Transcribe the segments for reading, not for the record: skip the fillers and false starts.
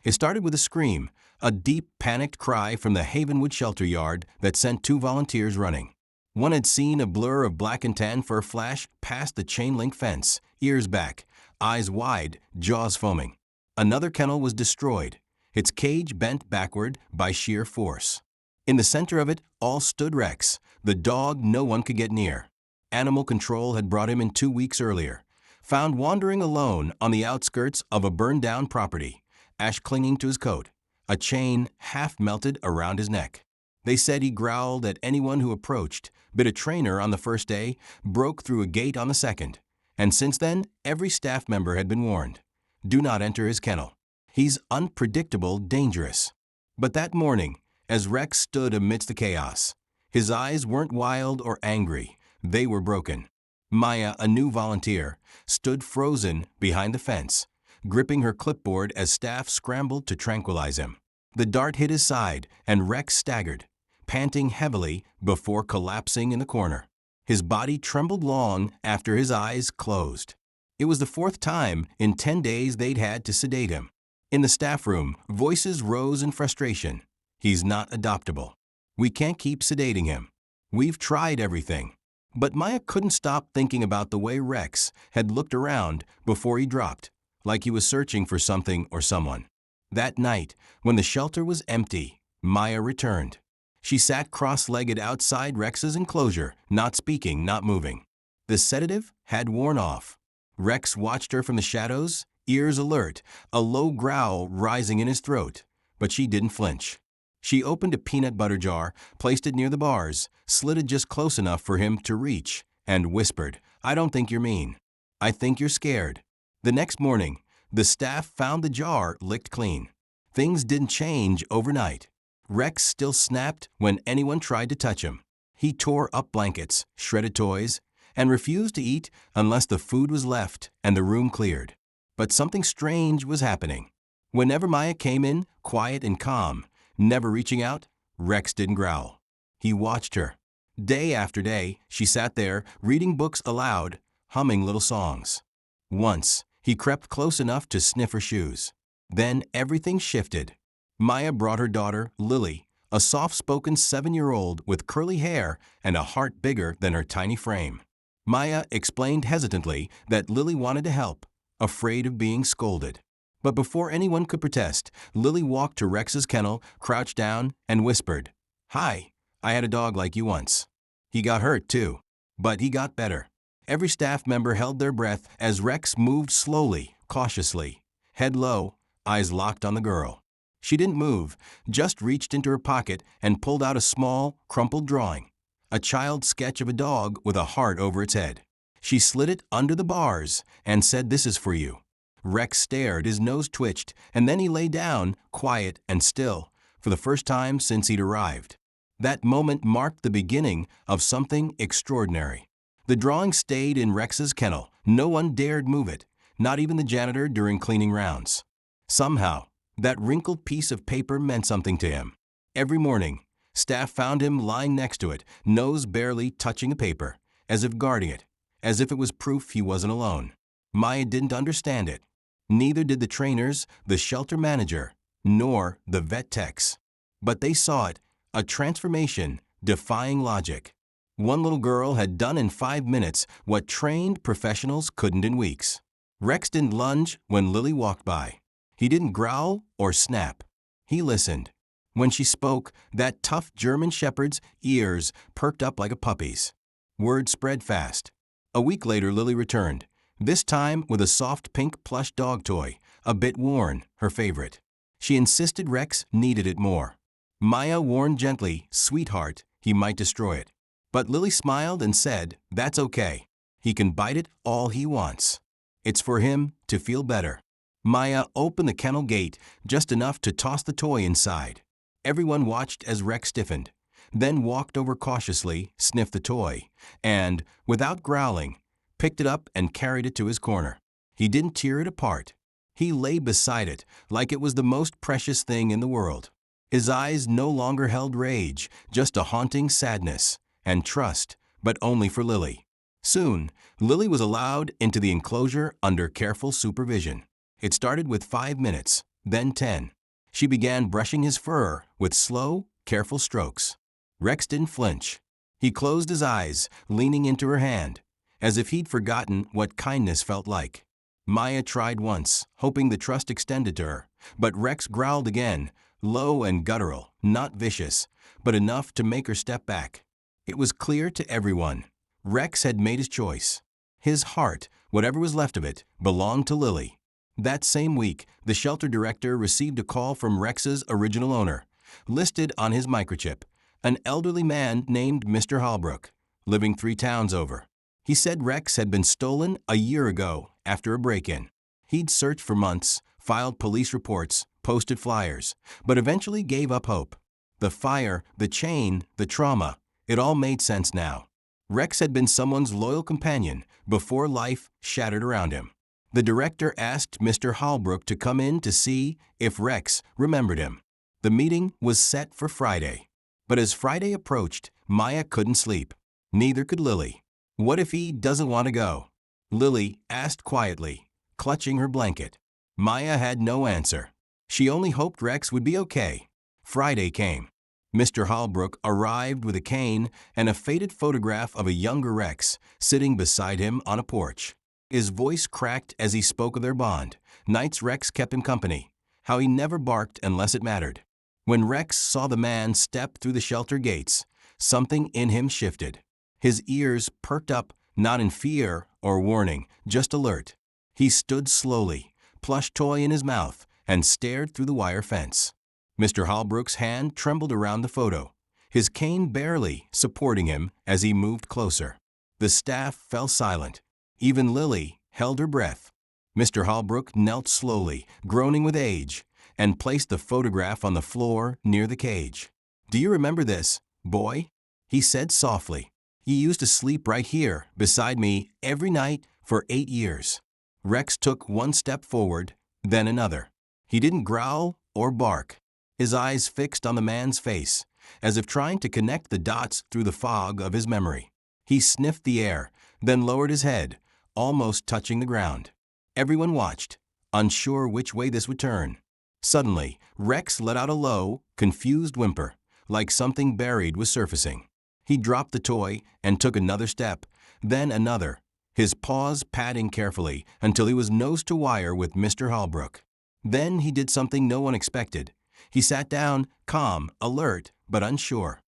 It started with a scream, a deep, panicked cry from the Havenwood shelter yard that sent two volunteers running. One had seen a blur of black and tan fur flash past the chain-link fence, ears back, eyes wide, jaws foaming. Another kennel was destroyed, its cage bent backward by sheer force. In the center of it all stood Rex, the dog no one could get near. Animal control had brought him in 2 weeks earlier, found wandering alone on the outskirts of a burned-down property, ash clinging to his coat, a chain half melted around his neck. They said he growled at anyone who approached, bit a trainer on the first day, broke through a gate on the second. And since then, every staff member had been warned. Do not enter his kennel. He's unpredictable, dangerous. But that morning, as Rex stood amidst the chaos, his eyes weren't wild or angry. They were broken. Maya, a new volunteer, stood frozen behind the fence, gripping her clipboard as staff scrambled to tranquilize him. The dart hit his side, and Rex staggered, panting heavily before collapsing in the corner. His body trembled long after his eyes closed. It was the 4th time in 10 days they'd had to sedate him. In the staff room, voices rose in frustration. He's not adoptable. We can't keep sedating him. We've tried everything. But Maya couldn't stop thinking about the way Rex had looked around before he dropped, like he was searching for something or someone. That night, when the shelter was empty, Maya returned. She sat cross-legged outside Rex's enclosure, not speaking, not moving. The sedative had worn off. Rex watched her from the shadows, ears alert, a low growl rising in his throat, but she didn't flinch. She opened a peanut butter jar, placed it near the bars, slid it just close enough for him to reach, and whispered, "I don't think you're mean. I think you're scared." The next morning, the staff found the jar licked clean. Things didn't change overnight. Rex still snapped when anyone tried to touch him. He tore up blankets, shredded toys, and refused to eat unless the food was left and the room cleared. But something strange was happening. Whenever Maya came in, quiet and calm, never reaching out, Rex didn't growl. He watched her. Day after day, she sat there, reading books aloud, humming little songs. Once, he crept close enough to sniff her shoes. Then everything shifted. Maya brought her daughter, Lily, a soft-spoken 7-year-old with curly hair and a heart bigger than her tiny frame. Maya explained hesitantly that Lily wanted to help, afraid of being scolded. But before anyone could protest, Lily walked to Rex's kennel, crouched down, and whispered, "Hi, I had a dog like you once." He got hurt, too, but he got better. Every staff member held their breath as Rex moved slowly, cautiously, head low, eyes locked on the girl. She didn't move, just reached into her pocket and pulled out a small, crumpled drawing, a child's sketch of a dog with a heart over its head. She slid it under the bars and said, "This is for you." Rex stared, his nose twitched, and then he lay down, quiet and still, for the first time since he'd arrived. That moment marked the beginning of something extraordinary. The drawing stayed in Rex's kennel. No one dared move it, not even the janitor during cleaning rounds. Somehow, that wrinkled piece of paper meant something to him. Every morning, staff found him lying next to it, nose barely touching the paper, as if guarding it, as if it was proof he wasn't alone. Maya didn't understand it. Neither did the trainers, the shelter manager, nor the vet techs. But they saw it, a transformation defying logic. One little girl had done in 5 minutes what trained professionals couldn't in weeks. Rex didn't lunge when Lily walked by. He didn't growl or snap. He listened. When she spoke, that tough German shepherd's ears perked up like a puppy's. Word spread fast. A week later, Lily returned, this time with a soft pink plush dog toy, a bit worn, her favorite. She insisted Rex needed it more. Maya warned gently, "Sweetheart, he might destroy it." But Lily smiled and said, "That's okay. He can bite it all he wants. It's for him to feel better." Maya opened the kennel gate just enough to toss the toy inside. Everyone watched as Rex stiffened, then walked over cautiously, sniffed the toy, and, without growling, picked it up and carried it to his corner. He didn't tear it apart. He lay beside it like it was the most precious thing in the world. His eyes no longer held rage, just a haunting sadness and trust, but only for Lily. Soon, Lily was allowed into the enclosure under careful supervision. It started with 5 minutes, then 10. She began brushing his fur with slow, careful strokes. Rex didn't flinch. He closed his eyes, leaning into her hand, as if he'd forgotten what kindness felt like. Maya tried once, hoping the trust extended to her, but Rex growled again, low and guttural, not vicious, but enough to make her step back. It was clear to everyone. Rex had made his choice. His heart, whatever was left of it, belonged to Lily. That same week, the shelter director received a call from Rex's original owner, listed on his microchip, an elderly man named Mr. Holbrook, living 3 towns over. He said Rex had been stolen a year ago after a break-in. He'd searched for months, filed police reports, posted flyers, but eventually gave up hope. The fire, the chain, the trauma, it all made sense now. Rex had been someone's loyal companion before life shattered around him. The director asked Mr. Holbrook to come in to see if Rex remembered him. The meeting was set for Friday. But as Friday approached, Maya couldn't sleep. Neither could Lily. What if he doesn't want to go? Lily asked quietly, clutching her blanket. Maya had no answer. She only hoped Rex would be okay. Friday came. Mr. Holbrook arrived with a cane and a faded photograph of a younger Rex sitting beside him on a porch. His voice cracked as he spoke of their bond. Nights Rex kept him company. How he never barked unless it mattered. When Rex saw the man step through the shelter gates, something in him shifted. His ears perked up, not in fear or warning, just alert. He stood slowly, plush toy in his mouth, and stared through the wire fence. Mr. Holbrook's hand trembled around the photo, his cane barely supporting him as he moved closer. The staff fell silent. Even Lily held her breath. Mr. Holbrook knelt slowly, groaning with age, and placed the photograph on the floor near the cage. "Do you remember this, boy?" he said softly. "You used to sleep right here, beside me, every night for 8 years." Rex took one step forward, then another. He didn't growl or bark. His eyes fixed on the man's face, as if trying to connect the dots through the fog of his memory. He sniffed the air, then lowered his head, almost touching the ground. Everyone watched, unsure which way this would turn. Suddenly, Rex let out a low, confused whimper, like something buried was surfacing. He dropped the toy and took another step, then another, his paws padding carefully until he was nose to wire with Mr. Holbrook. Then he did something no one expected. He sat down, calm, alert, but unsure.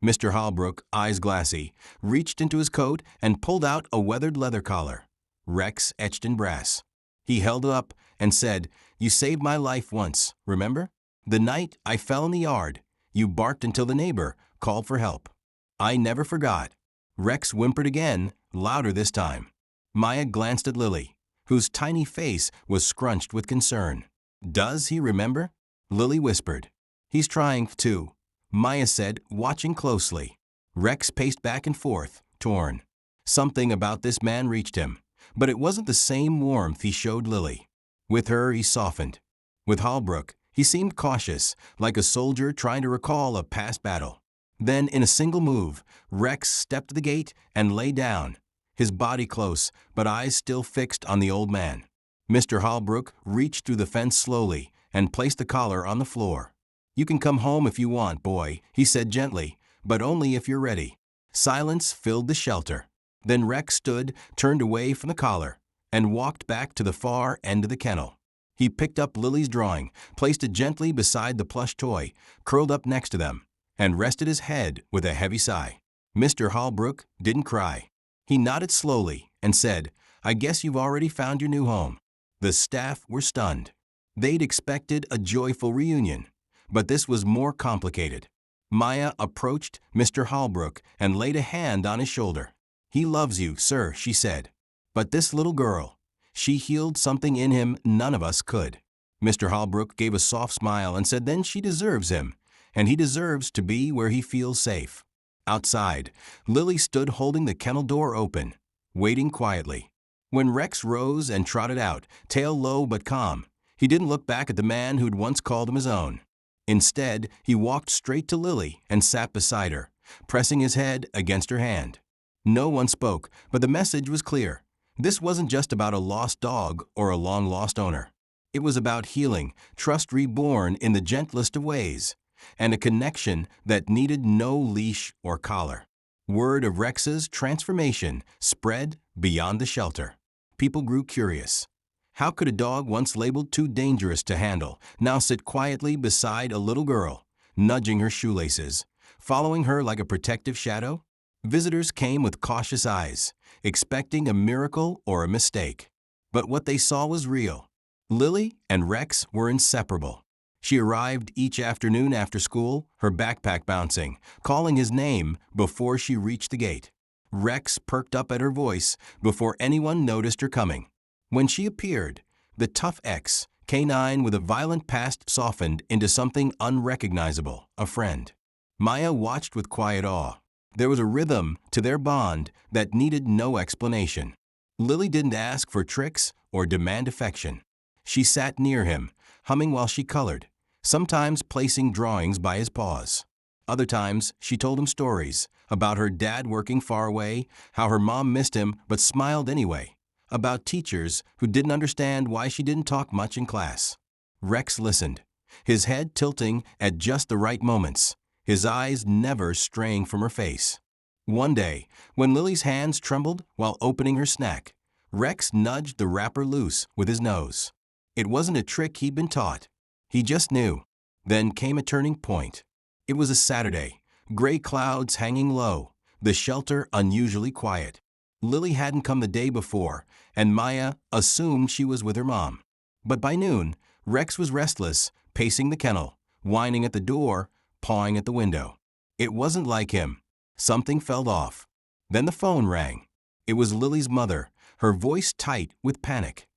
Mr. Holbrook, eyes glassy, reached into his coat and pulled out a weathered leather collar, Rex etched in brass. He held it up and said, "You saved my life once, remember? The night I fell in the yard, you barked until the neighbor called for help. I never forgot." Rex whimpered again, louder this time. Maya glanced at Lily, whose tiny face was scrunched with concern. "Does he remember?" Lily whispered. "He's trying to," Maya said, watching closely. Rex paced back and forth, torn. Something about this man reached him, but it wasn't the same warmth he showed Lily. With her, he softened. With Holbrook, he seemed cautious, like a soldier trying to recall a past battle. Then, in a single move, Rex stepped to the gate and lay down, his body close, but eyes still fixed on the old man. Mr. Holbrook reached through the fence slowly and placed the collar on the floor. "You can come home if you want, boy," he said gently, "but only if you're ready." Silence filled the shelter. Then Rex stood, turned away from the collar, and walked back to the far end of the kennel. He picked up Lily's drawing, placed it gently beside the plush toy, curled up next to them, and rested his head with a heavy sigh. Mr. Holbrook didn't cry. He nodded slowly and said, "I guess you've already found your new home." The staff were stunned. They'd expected a joyful reunion, but this was more complicated. Maya approached Mr. Holbrook and laid a hand on his shoulder. "He loves you, sir," she said. "But this little girl, she healed something in him none of us could." Mr. Holbrook gave a soft smile and said, "Then she deserves him, and he deserves to be where he feels safe." Outside, Lily stood holding the kennel door open, waiting quietly. When Rex rose and trotted out, tail low but calm, he didn't look back at the man who'd once called him his own. Instead, he walked straight to Lily and sat beside her, pressing his head against her hand. No one spoke, but the message was clear. This wasn't just about a lost dog or a long-lost owner. It was about healing, trust reborn in the gentlest of ways, and a connection that needed no leash or collar. Word of Rex's transformation spread beyond the shelter. People grew curious. How could a dog once labeled too dangerous to handle now sit quietly beside a little girl, nudging her shoelaces, following her like a protective shadow? Visitors came with cautious eyes, expecting a miracle or a mistake. But what they saw was real. Lily and Rex were inseparable. She arrived each afternoon after school, her backpack bouncing, calling his name before she reached the gate. Rex perked up at her voice before anyone noticed her coming. When she appeared, the tough ex, canine with a violent past, softened into something unrecognizable, a friend. Maya watched with quiet awe. There was a rhythm to their bond that needed no explanation. Lily didn't ask for tricks or demand affection. She sat near him, humming while she colored, sometimes placing drawings by his paws. Other times, she told him stories about her dad working far away, how her mom missed him but smiled anyway, about teachers who didn't understand why she didn't talk much in class. Rex listened, his head tilting at just the right moments, his eyes never straying from her face. One day, when Lily's hands trembled while opening her snack, Rex nudged the wrapper loose with his nose. It wasn't a trick he'd been taught. He just knew. Then came a turning point. It was a Saturday, gray clouds hanging low, the shelter unusually quiet. Lily hadn't come the day before, and Maya assumed she was with her mom. But by noon, Rex was restless, pacing the kennel, whining at the door, pawing at the window. It wasn't like him. Something felt off. Then the phone rang. It was Lily's mother, her voice tight with panic.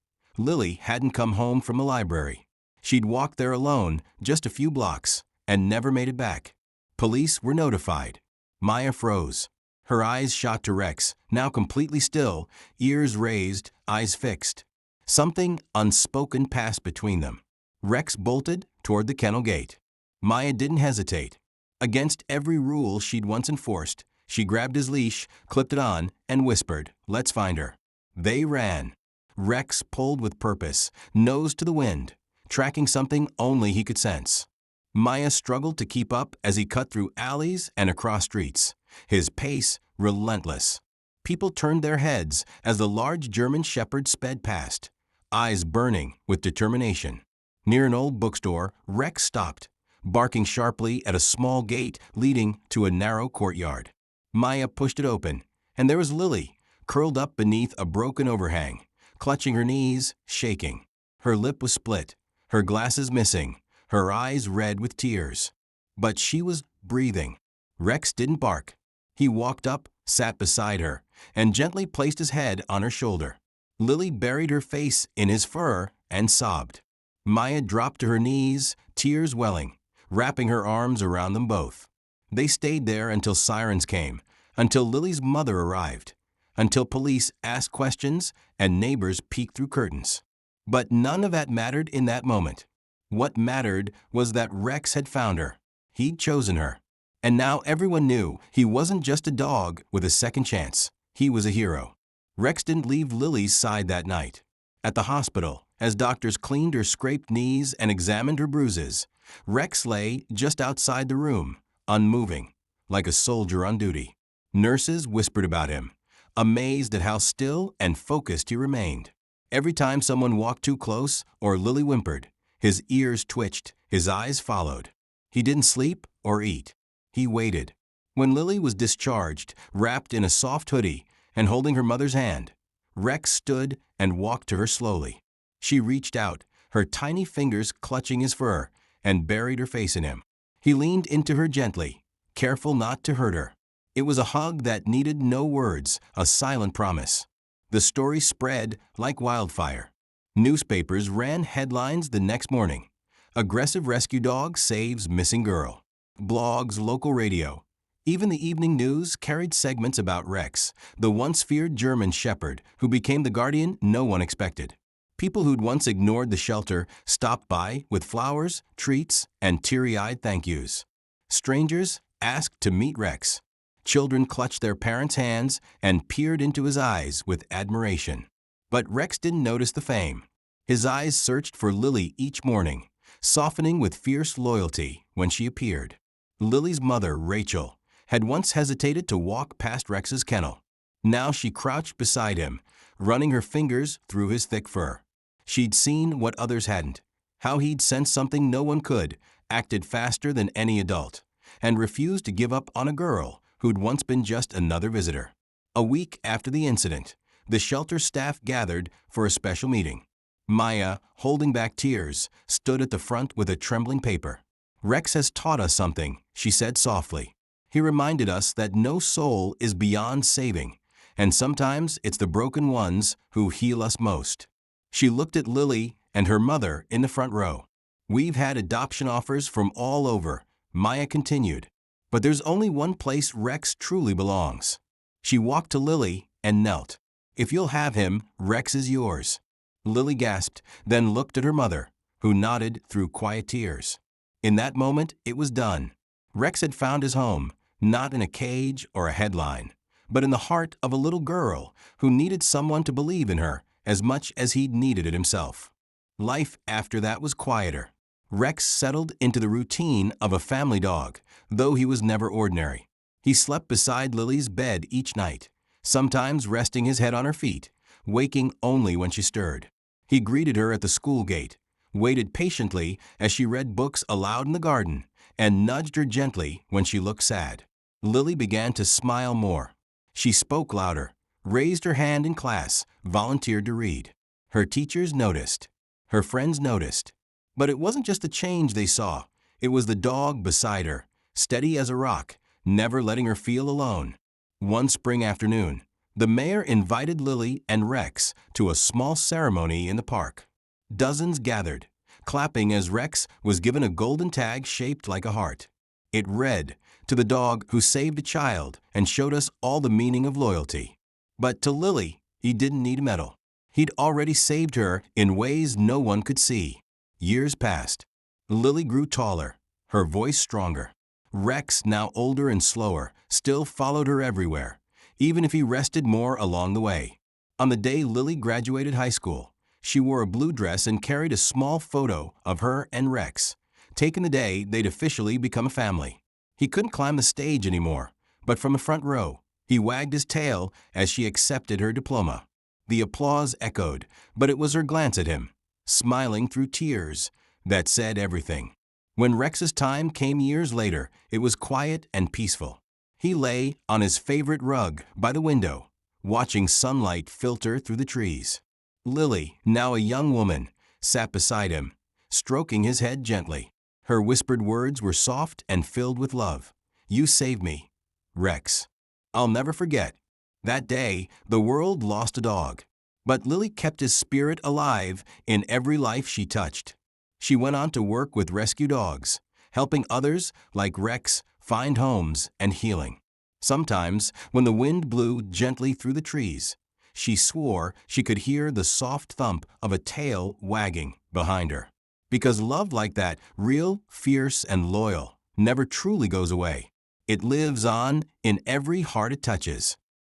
Lily hadn't come home from the library. She'd walked there alone, just a few blocks, and never made it back. Police were notified. Maya froze. Her eyes shot to Rex, now completely still, ears raised, eyes fixed. Something unspoken passed between them. Rex bolted toward the kennel gate. Maya didn't hesitate. Against every rule she'd once enforced, she grabbed his leash, clipped it on, and whispered, "Let's find her." They ran. Rex pulled with purpose, nose to the wind, tracking something only he could sense. Maya struggled to keep up as he cut through alleys and across streets, his pace relentless. People turned their heads as the large German shepherd sped past, eyes burning with determination. Near an old bookstore, Rex stopped, barking sharply at a small gate leading to a narrow courtyard. Maya pushed it open, and there was Lily, curled up beneath a broken overhang, clutching her knees, shaking. Her lip was split, her glasses missing, her eyes red with tears. But she was breathing. Rex didn't bark. He walked up, sat beside her, and gently placed his head on her shoulder. Lily buried her face in his fur and sobbed. Maya dropped to her knees, tears welling, wrapping her arms around them both. They stayed there until sirens came, until Lily's mother arrived, until police asked questions and neighbors peeked through curtains. But none of that mattered in that moment. What mattered was that Rex had found her. He'd chosen her. And now everyone knew he wasn't just a dog with a second chance. He was a hero. Rex didn't leave Lily's side that night. At the hospital, as doctors cleaned her scraped knees and examined her bruises, Rex lay just outside the room, unmoving, like a soldier on duty. Nurses whispered about him, amazed at how still and focused he remained. Every time someone walked too close or Lily whimpered, his ears twitched, his eyes followed. He didn't sleep or eat. He waited. When Lily was discharged, wrapped in a soft hoodie and holding her mother's hand, Rex stood and walked to her slowly. She reached out, her tiny fingers clutching his fur, and buried her face in him. He leaned into her gently, careful not to hurt her. It was a hug that needed no words, a silent promise. The story spread like wildfire. Newspapers ran headlines the next morning. Aggressive rescue dog saves missing girl. Blogs, local radio. Even the evening news carried segments about Rex, the once feared German shepherd who became the guardian no one expected. People who'd once ignored the shelter stopped by with flowers, treats, and teary-eyed thank yous. Strangers asked to meet Rex. Children clutched their parents' hands and peered into his eyes with admiration. But Rex didn't notice the fame. His eyes searched for Lily each morning, softening with fierce loyalty when she appeared. Lily's mother, Rachel, had once hesitated to walk past Rex's kennel. Now she crouched beside him, running her fingers through his thick fur. She'd seen what others hadn't, how he'd sensed something no one could, acted faster than any adult, and refused to give up on a girl who'd once been just another visitor. A week after the incident, the shelter staff gathered for a special meeting. Maya, holding back tears, stood at the front with a trembling paper. "Rex has taught us something," she said softly. "He reminded us that no soul is beyond saving, and sometimes it's the broken ones who heal us most." She looked at Lily and her mother in the front row. "We've had adoption offers from all over," Maya continued, "but there's only one place Rex truly belongs." She walked to Lily and knelt. "If you'll have him, Rex is yours." Lily gasped, then looked at her mother, who nodded through quiet tears. In that moment, it was done. Rex had found his home, not in a cage or a headline, but in the heart of a little girl who needed someone to believe in her as much as he'd needed it himself. Life after that was quieter. Rex settled into the routine of a family dog, though he was never ordinary. He slept beside Lily's bed each night, sometimes resting his head on her feet, waking only when she stirred. He greeted her at the school gate, waited patiently as she read books aloud in the garden, and nudged her gently when she looked sad. Lily began to smile more. She spoke louder, raised her hand in class, volunteered to read. Her teachers noticed. Her friends noticed. But it wasn't just the change they saw. It was the dog beside her, steady as a rock, never letting her feel alone. One spring afternoon, the mayor invited Lily and Rex to a small ceremony in the park. Dozens gathered, clapping as Rex was given a golden tag shaped like a heart. It read, "To the dog who saved a child and showed us all the meaning of loyalty." But to Lily, he didn't need a medal. He'd already saved her in ways no one could see. Years passed. Lily grew taller, her voice stronger. Rex, now older and slower, still followed her everywhere, even if he rested more along the way. On the day Lily graduated high school, she wore a blue dress and carried a small photo of her and Rex, taken the day they'd officially become a family. He couldn't climb the stage anymore, but from the front row, he wagged his tail as she accepted her diploma. The applause echoed, but it was her glance at him, smiling through tears, that said everything. When Rex's time came years later, it was quiet and peaceful. He lay on his favorite rug by the window, watching sunlight filter through the trees. Lily, now a young woman, sat beside him, stroking his head gently. Her whispered words were soft and filled with love. "You saved me, Rex." I'll never forget. That day, the world lost a dog, but Lily kept his spirit alive in every life she touched. She went on to work with rescue dogs, helping others, like Rex, find homes and healing. Sometimes, when the wind blew gently through the trees, she swore she could hear the soft thump of a tail wagging behind her. Because love like that, real, fierce, and loyal, never truly goes away. It lives on in every heart it touches.